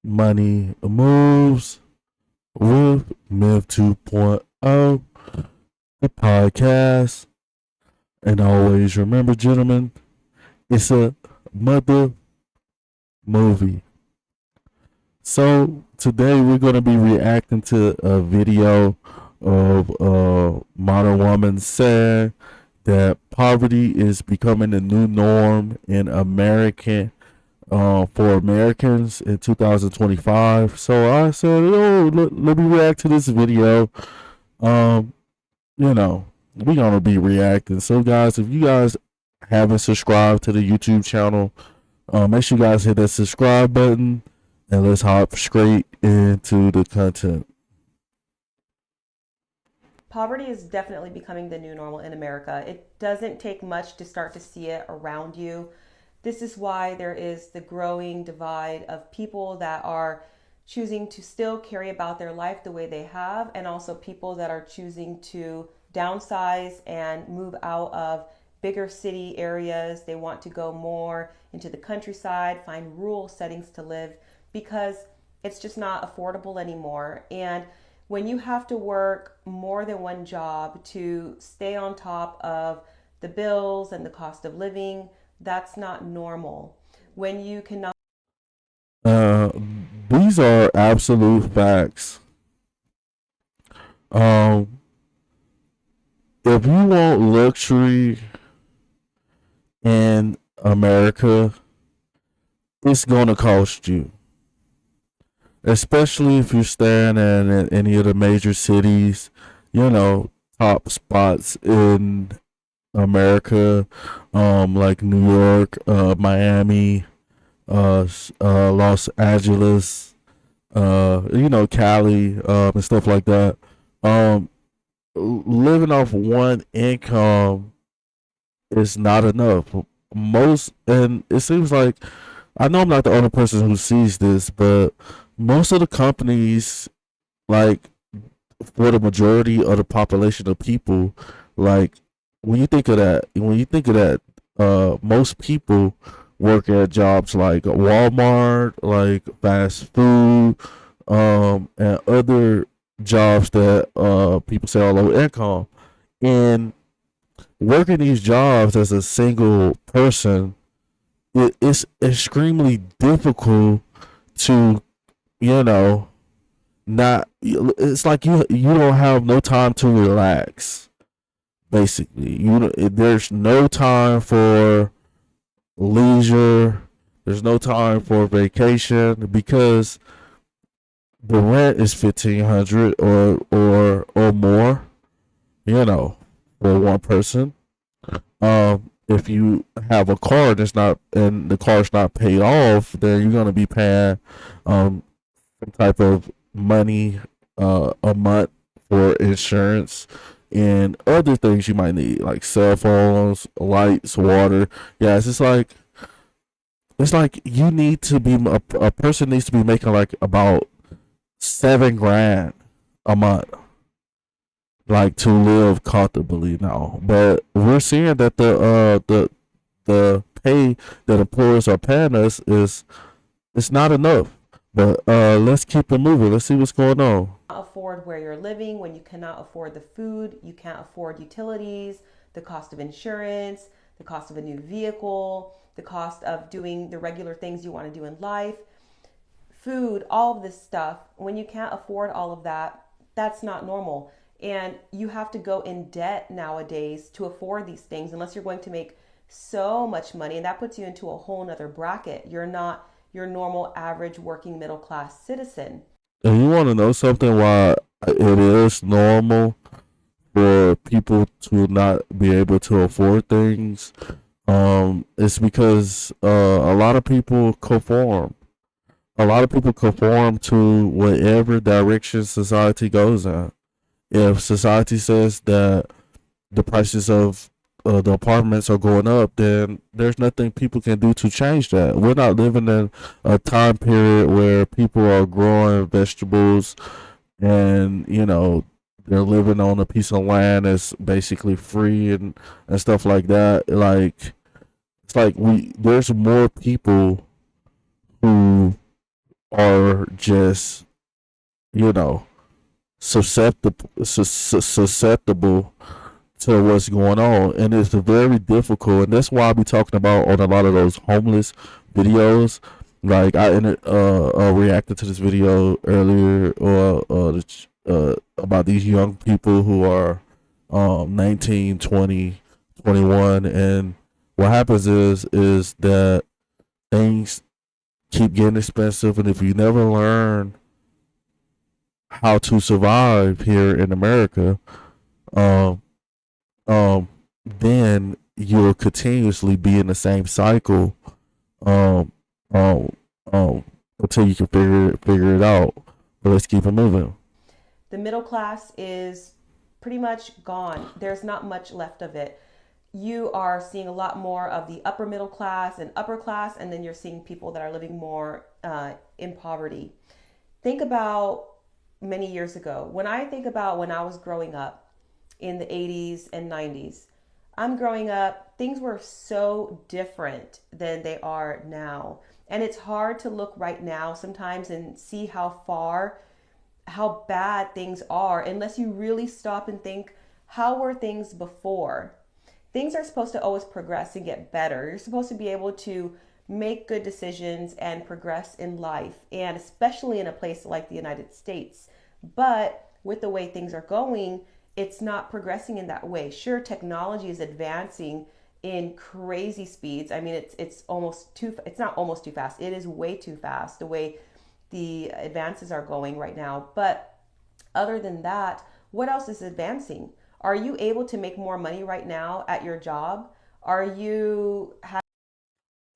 Money Moves with Myth 2.0, the podcast. And always remember, gentlemen, it's a mother movie. So today we're going to be reacting to a video of a modern woman saying that poverty is becoming the new norm in for Americans in 2025. So I said, oh, let me react to this video. Um, you know, we gonna be reacting. So guys, if you guys haven't subscribed to the YouTube channel, make sure you guys hit that subscribe button and let's hop straight into the content. Poverty is definitely becoming the new normal in America. It doesn't take much to start to see it around you. This is why there is the growing divide of people that are choosing to still carry about their life the way they have, and also people that are choosing to downsize and move out of bigger city areas. They want to go more into the countryside, find rural settings to live because it's just not affordable anymore. And when you have to work more than one job to stay on top of the bills and the cost of living, that's not normal. When you cannot. Uh, these are absolute facts. Um, if you want luxury in America, it's gonna cost you, especially if you're staying in any of the major cities, you know, top spots in America, like New York, Miami, Los Angeles, Cali, and stuff like that. Um, Living off one income is not enough. And it seems like I know I'm not the only person who sees this, but most of the companies, like for the majority of the population of people, like when you think of that, most people work at jobs like Walmart, like fast food, and other jobs that people say are low income. And working these jobs as a single person, it's extremely difficult to, you know, not. It's like you don't have no time to relax. Basically, there's no time for leisure. There's no time for vacation because the rent is 1,500 or more. You know, for one person. If you have a car that's not and the car's not paid off, then you're gonna be paying some type of money a month for insurance and other things you might need, like cell phones, lights, water. Yeah, it's like you need to be a person needs to be making like about 7 grand a month, like to live comfortably now. But we're seeing that the pay that employers are paying us is it's not enough. But let's keep it moving. Let's see what's going on. Afford where you're living, when you cannot afford the food, you can't afford utilities, the cost of insurance, the cost of a new vehicle, the cost of doing the regular things you want to do in life, food, all of this stuff. When you can't afford all of that, that's not normal. And you have to go in debt nowadays to afford these things unless you're going to make so much money. And that puts you into a whole nother bracket. You're not your normal average working middle class citizen. And you want to know something? Why it is normal for people to not be able to afford things? It's because a lot of people conform. A lot of people conform to whatever direction society goes in. If society says that the prices of the apartments are going up, then there's nothing people can do to change that. We're not living in a time period where people are growing vegetables and, they're living on a piece of land that's basically free and stuff like that. Like, it's like there's more people who are just, you know, susceptible to what's going on, and it's very difficult. And that's why I be talking about on a lot of those homeless videos. Like reacted to this video earlier, or about these young people who are 19, 20, 21, and what happens is that things keep getting expensive, and if you never learn how to survive here in America, um, um, then you'll continuously be in the same cycle, um, um, until you can figure it out. But let's keep it moving. The middle class is pretty much gone. There's not much left of it. You are seeing a lot more of the upper middle class and upper class, and then you're seeing people that are living more in poverty. Think about many years ago. When I think about when I was growing up in the 80s and 90s, I'm growing up, things were so different than they are now. And it's hard to look right now sometimes and see how bad things are unless you really stop and think, how were things before? Things are supposed to always progress and get better. You're supposed to be able to make good decisions and progress in life, and especially in a place like the United States. But with the way things are going, it's not progressing in that way. Sure, technology is advancing in crazy speeds. I mean, it's not almost too fast. It is way too fast the way the advances are going right now. But other than that, what else is advancing? Are you able to make more money right now at your job? Are you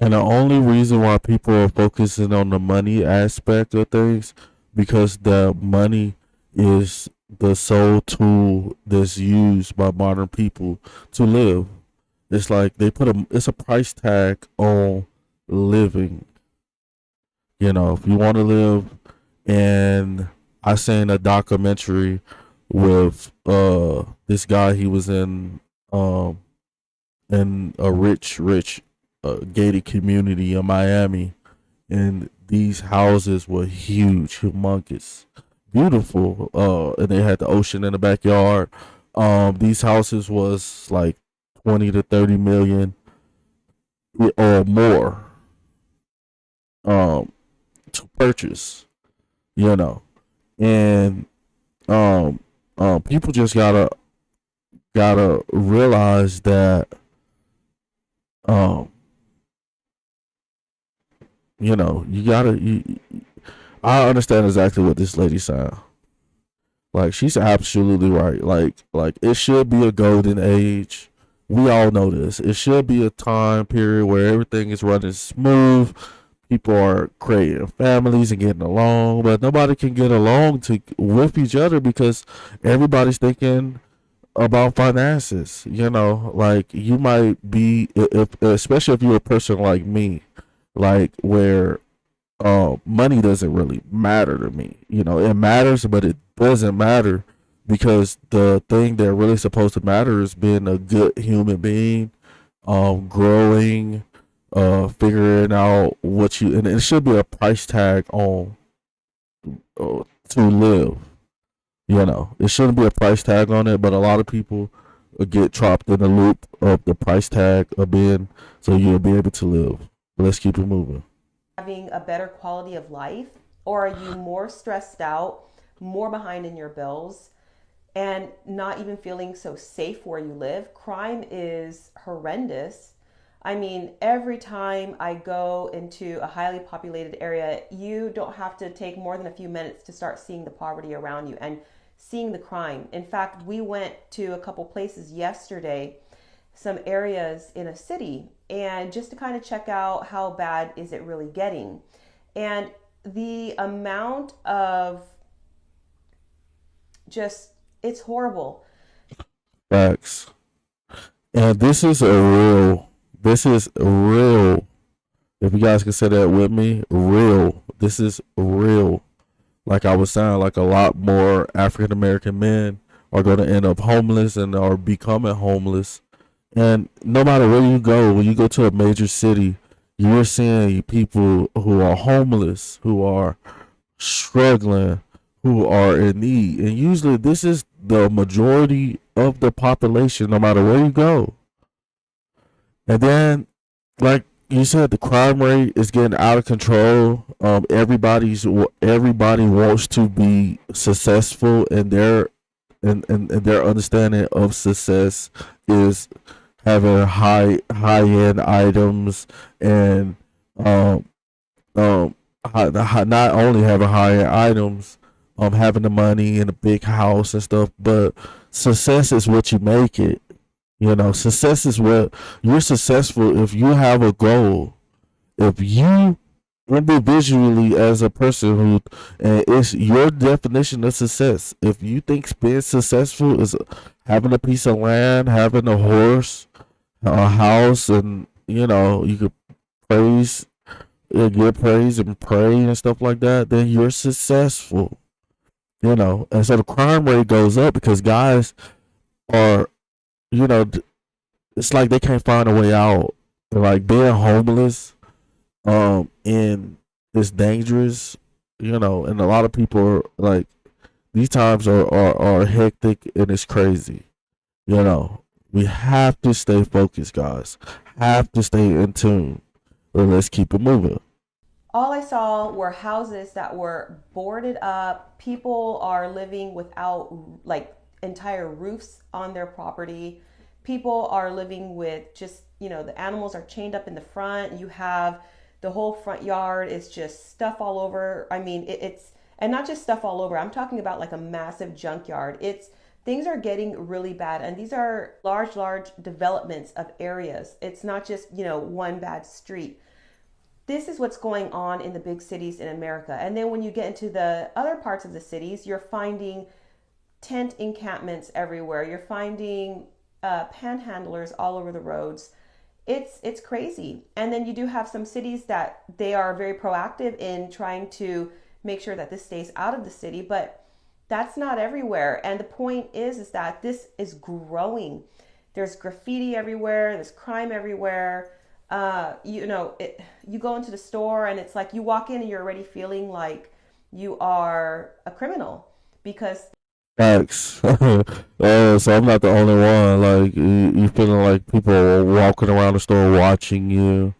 And the only reason why people are focusing on the money aspect of things, because the money is the sole tool that's used by modern people to live. It's like it's a price tag on living. You know, if you want to live, and I seen a documentary with this guy. He was in a rich gated community in Miami, and these houses were huge, humongous, beautiful. And they had the ocean in the backyard. These houses was like 20 to 30 million or more to purchase. You know, and um people just gotta realize that um I understand exactly what this lady's saying. Like, she's absolutely right. Like it should be a golden age. We all know this. It should be a time period where everything is running smooth. People are creating families and getting along, but nobody can get along to with each other because everybody's thinking about finances. Like, you might be, if especially if you're a person like me, like, where money doesn't really matter to me. It matters, but it doesn't matter, because the thing that really supposed to matter is being a good human being, growing, figuring out what you, and it should be a price tag on to live. It shouldn't be a price tag on it, but a lot of people get trapped in the loop of the price tag of being, so you'll be able to live. But let's keep it moving. having a better quality of life, or are you more stressed out, more behind in your bills, and not even feeling so safe where you live? Crime is horrendous. I mean, every time I go into a highly populated area, you don't have to take more than a few minutes to start seeing the poverty around you and seeing the crime. In fact, we went to a couple places yesterday, some areas in a city, and just to kind of check out how bad is it really getting. And the amount of just, it's horrible. Facts. And this is real. If you guys can say that with me, real. This is real. Like I was saying, like, a lot more African American men are going to end up homeless and are becoming homeless. And no matter where you go, when you go to a major city, You're seeing people who are homeless, who are struggling, who are in need. And usually this is the majority of the population, no matter where you go. And then, like you said, the crime rate is getting out of control. Everybody wants to be successful, and and their understanding of success is having high end items and um um not only having high end items, having the money and a big house and stuff, but success is what you make it. You know, success is what you're successful if you have a goal. If you individually as a person who, and it's your definition of success. If you think being successful is having a piece of land, having a horse, a house, and you could praise, give praise and pray and stuff like that, then you're successful. And so the crime rate goes up because guys are, you know, it's like they can't find a way out. Like being homeless, and it's dangerous, and a lot of people are like, these times are hectic and it's crazy. You know, we have to stay focused, guys. Have to stay in tune. Or let's keep it moving. All I saw were houses that were boarded up. People are living without like entire roofs on their property. People are living with just, the animals are chained up in the front. You have the whole front yard is just stuff all over. I mean, and not just stuff all over. I'm talking about like a massive junkyard. Things are getting really bad. And these are large developments of areas. It's not just, one bad street. This is what's going on in the big cities in America. And then when you get into the other parts of the cities, you're finding tent encampments everywhere. You're finding panhandlers all over the roads. It's crazy. And then you do have some cities that they are very proactive in trying to make sure that this stays out of the city, but that's not everywhere. And the point is that this is growing. There's graffiti everywhere. There's crime everywhere. You go into the store and it's like you walk in and you're already feeling like you are a criminal because Facts. So I'm not the only one. Like you feeling like people are walking around the store watching you.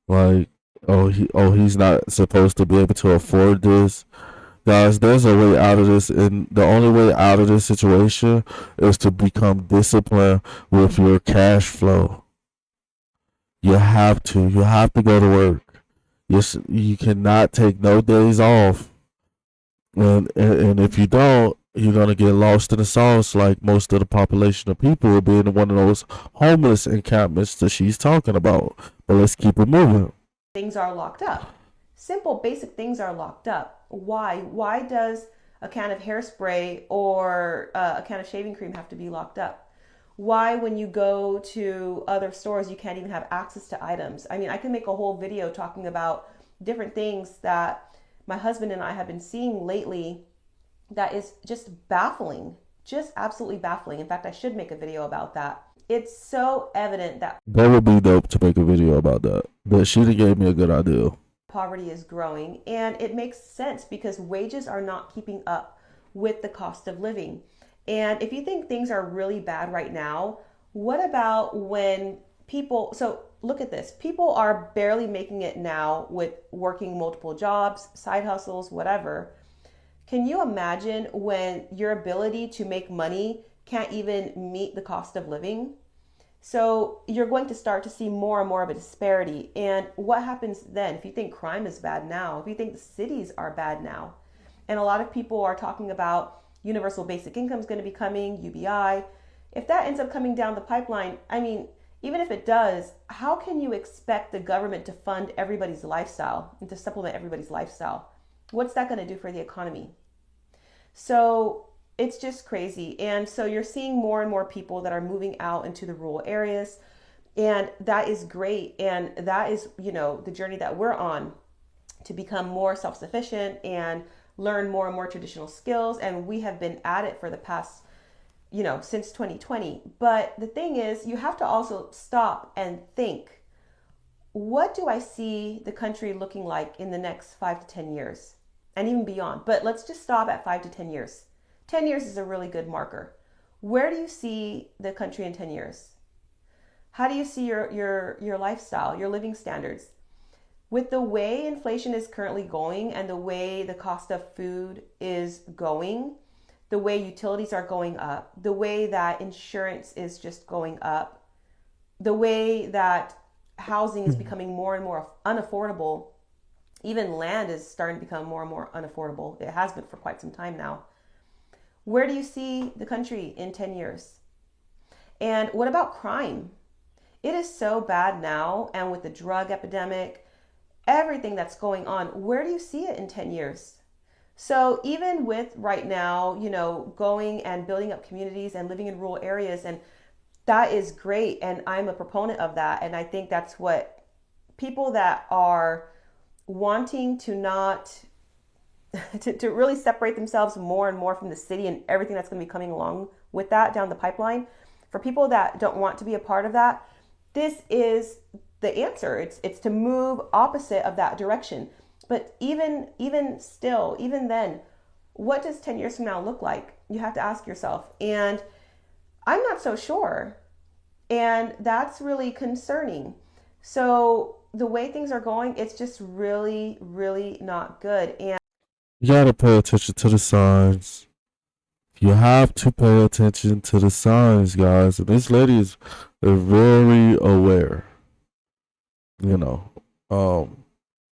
Like, he's not supposed to be able to afford this. Guys, there's a way out of this, and the only way out of this situation is to become disciplined with your cash flow. You have to. You have to go to work. You cannot take no days off. And if you don't, you're gonna get lost in the sauce like most of the population of people will be in one of those homeless encampments that she's talking about. But let's keep it moving. things are locked up. Simple, basic things are locked up. Why? Why does a can of hairspray or a can of shaving cream have to be locked up? Why, when you go to other stores, you can't even have access to items? I mean, I can make a whole video talking about different things that my husband and I have been seeing lately that is just baffling, just absolutely baffling. In fact, I should make a video about that. It's so evident that That would be dope to make a video about that. But she done gave me a good idea. poverty is growing, and it makes sense because wages are not keeping up with the cost of living. And if you think things are really bad right now, what about when so look at this, people are barely making it now with working multiple jobs, side hustles, whatever. Can you imagine when your ability to make money can't even meet the cost of living? So you're going to start to see more and more of a disparity. And what happens then? If you think crime is bad now, if you think the cities are bad now, and a lot of people are talking about universal basic income is going to be coming, UBI. If that ends up coming down the pipeline, I mean, even if it does, how can you expect the government to fund everybody's lifestyle and to supplement everybody's lifestyle? What's that going to do for the economy? So it's just crazy. And so you're seeing more and more people that are moving out into the rural areas. And that is great. And that is, the journey that we're on to become more self sufficient and learn more and more traditional skills. And we have been at it for the past, since 2020. But the thing is, you have to also stop and think, what do I see the country looking like in the next 5 to 10 years and even beyond? But let's just stop at 5 to 10 years. 10 years is a really good marker. Where do you see the country in 10 years? How do you see your lifestyle, your living standards? With the way inflation is currently going and the way the cost of food is going, the way utilities are going up, the way that insurance is just going up, the way that housing is becoming more and more unaffordable, even land is starting to become more and more unaffordable. It has been for quite some time now. Where do you see the country in 10 years? And what about crime? It is so bad now, and with the drug epidemic, everything that's going on, where do you see it in 10 years? So even with right now, going and building up communities and living in rural areas, and that is great, and I'm a proponent of that, and I think that's what people that are wanting to not to really separate themselves more and more from the city and everything that's going to be coming along with that down the pipeline. For people that don't want to be a part of that, this is the answer. It's to move opposite of that direction. But even still, even then, what does 10 years from now look like? You have to ask yourself. And I'm not so sure. And that's really concerning. So the way things are going, it's just really, really not good. And You gotta pay attention to the signs. You have to pay attention to the signs, guys. And this lady is very aware, you know.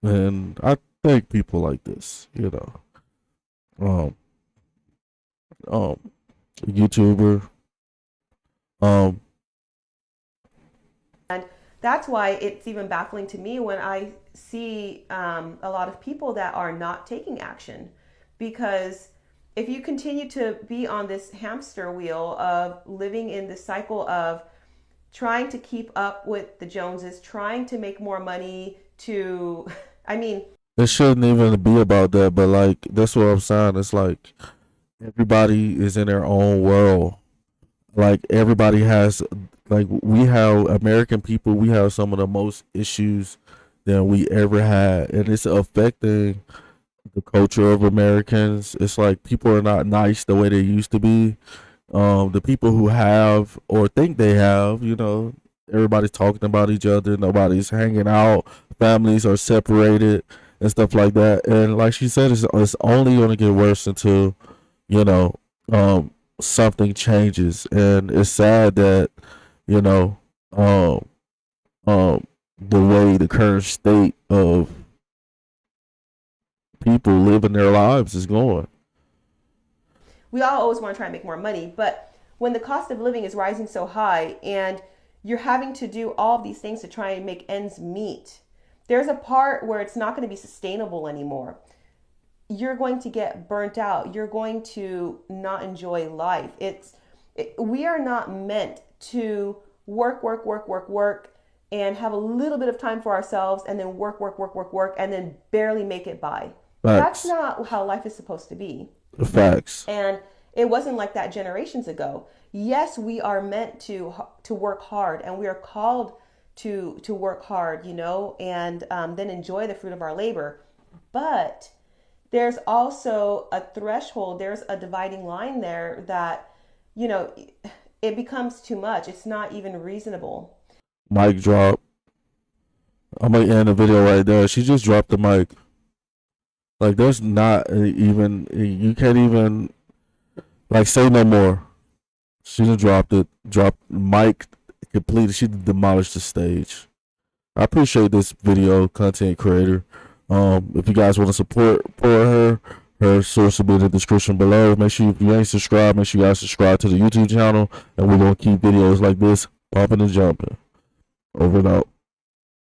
And I thank people like this, Um, um, YouTuber. Um, that's why it's even baffling to me when I see a lot of people that are not taking action. Because if you continue to be on this hamster wheel of living in this cycle of trying to keep up with the Joneses, trying to make more money I mean, it shouldn't even be about that, but like that's what I'm saying. It's like everybody is in their own world. Like everybody has, like we have American people, we have some of the most issues than we ever had, and it's affecting the culture of Americans. It's like people are not nice the way they used to be. The people who have or think they have, everybody's talking about each other. Nobody's hanging out. Families are separated and stuff like that. And like she said, it's only going to get worse until you know um, something changes. And it's sad that you know um, the way the current state of people living their lives is going. we all always want to try and make more money, but when the cost of living is rising so high and you're having to do all of these things to try and make ends meet, there's a part where it's not going to be sustainable anymore. You're going to get burnt out. You're going to not enjoy life. We are not meant to work, and have a little bit of time for ourselves and then work, and then barely make it by. That's Facts. not how life is supposed to be. Facts. And it wasn't like that generations ago. Yes, we are meant to work hard, and we are called to work hard, and then enjoy the fruit of our labor. But there's also a threshold. There's a dividing line there that you know it becomes too much. It's not even reasonable. Mic drop. I'm gonna end the video right there. She just dropped the mic. Like there's not even you can't even like say no more. She just dropped it. Dropped the mic completely. She demolished the stage. I appreciate this video content creator. If you guys want to support her source will be in the description below. Make sure if you ain't subscribed, make sure you guys subscribe to the YouTube channel, and we're gonna keep videos like this popping and jumping. Over and out.